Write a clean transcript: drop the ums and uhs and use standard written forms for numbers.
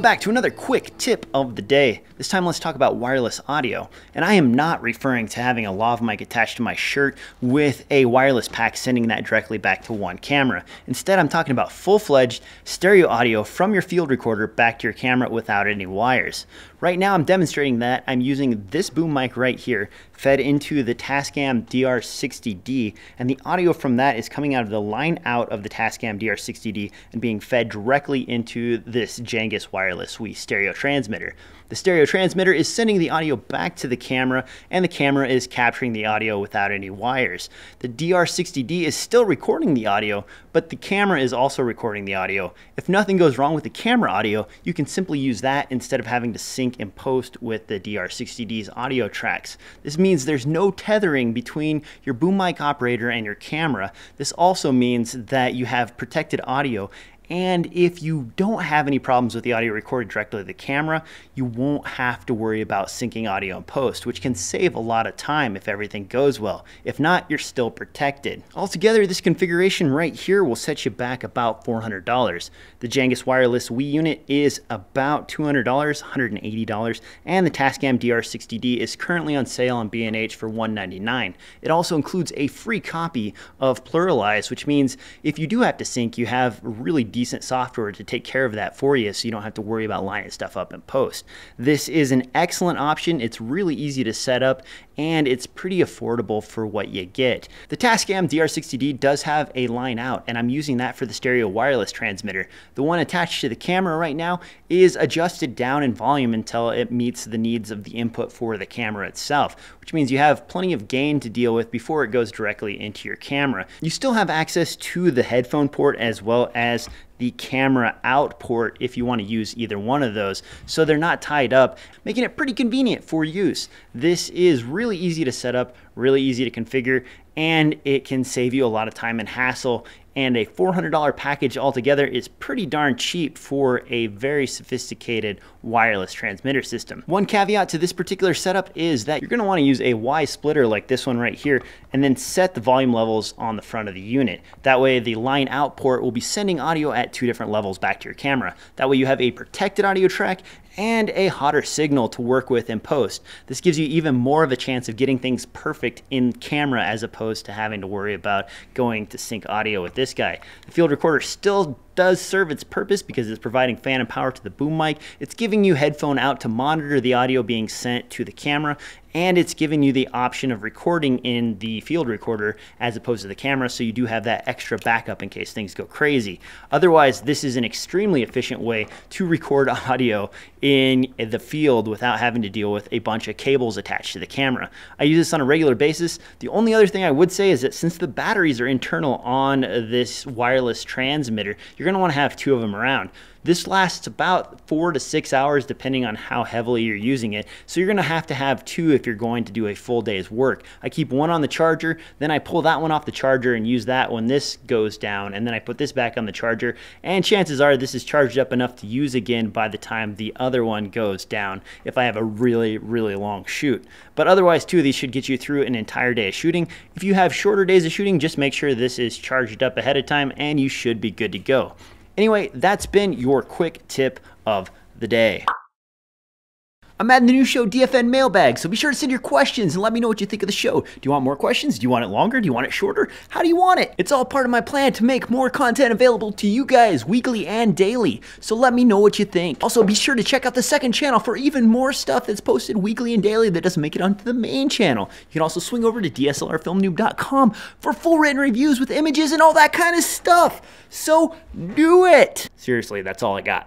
back to another quick tip of the day. This time let's talk about wireless audio. And I am not referring to having a lav mic attached to my shirt with a wireless pack sending that directly back to one camera. Instead, I'm talking about full-fledged stereo audio from your field recorder back to your camera without any wires. Right now I'm demonstrating that. I'm using this boom mic right here fed into the Tascam DR-60d, and the audio from that is coming out of the Lineout of the Tascam DR-60d and being fed directly into this Jangus wireless Wii stereo transmitter. The stereo transmitter is sending the audio back to the camera, and the camera is capturing the audio without any wires. The DR-60d is still recording the audio, but the camera is also recording the audio. If nothing goes wrong with the camera audio, you can simply use that instead of having to sync in post with the DR-60d's audio tracks. This means there's no tethering between your boom mic operator and your camera. This also means that you have protected audio. And if you don't have any problems with the audio recorded directly to the camera, you won't have to worry about syncing audio in post, which can save a lot of time if everything goes well. If not, you're still protected. Altogether, this configuration right here will set you back about $400. The Jangus wireless Wii unit is about $200, $180, and the Tascam DR-60d is currently on sale on B&H for $199. It also includes a free copy of Pluralize, which means if you do have to sync, you have really decent software to take care of that for you, so you don't have to worry about lining stuff up in post. This is an excellent option. It's really easy to set up, and it's pretty affordable for what you get. The Tascam DR-60d does have a line out, and I'm using that for the stereo wireless transmitter. The one attached to the camera right now is adjusted down in volume until it meets the needs of the input for the camera itself, which means you have plenty of gain to deal with before it goes directly into your camera. You still have access to the headphone port as well as the camera out port if you want to use either one of those, so they're not tied up, making it pretty convenient for use. This is really easy to set up, really easy to configure, and it can save you a lot of time and hassle. And a $400 package altogether is pretty darn cheap for a very sophisticated wireless transmitter system. One caveat to this particular setup is that you're going to want to use a Y splitter like this one right here, and then set the volume levels on the front of the unit. That way the line out port will be sending audio at two different levels back to your camera. That way you have a protected audio track and a hotter signal to work with in post. This gives you even more of a chance of getting things perfect in camera as opposed to having to worry about going to sync audio with this guy. The field recorder still does serve its purpose because it's providing phantom power to the boom mic. It's giving you headphone out to monitor the audio being sent to the camera, and it's giving you the option of recording in the field recorder as opposed to the camera, so you do have that extra backup in case things go crazy. Otherwise, this is an extremely efficient way to record audio in the field without having to deal with a bunch of cables attached to the camera. I use this on a regular basis. The only other thing I would say is that since the batteries are internal on this wireless transmitter, you're going to want to have two of them around. This lasts about 4 to 6 hours depending on how heavily you're using it, so you're going to have two if you're going to do a full day's work. I keep one on the charger, then I pull that one off the charger and use that when this goes down, and then I put this back on the charger, and chances are this is charged up enough to use again by the time the other one goes down if I have a really long shoot. But otherwise, two of these should get you through an entire day of shooting. If you have shorter days of shooting, just make sure this is charged up ahead of time and you should be good to go. Anyway, that's been your quick tip of the day. I'm adding the new show DFN Mailbag, so be sure to send your questions and let me know what you think of the show. Do you want more questions? Do you want it longer? Do you want it shorter? How do you want it? It's all part of my plan to make more content available to you guys weekly and daily, so let me know what you think. Also, be sure to check out the second channel for even more stuff that's posted weekly and daily that doesn't make it onto the main channel. You can also swing over to DSLRfilmnoob.com for full written reviews with images and all that kind of stuff. So do it! Seriously, that's all I got.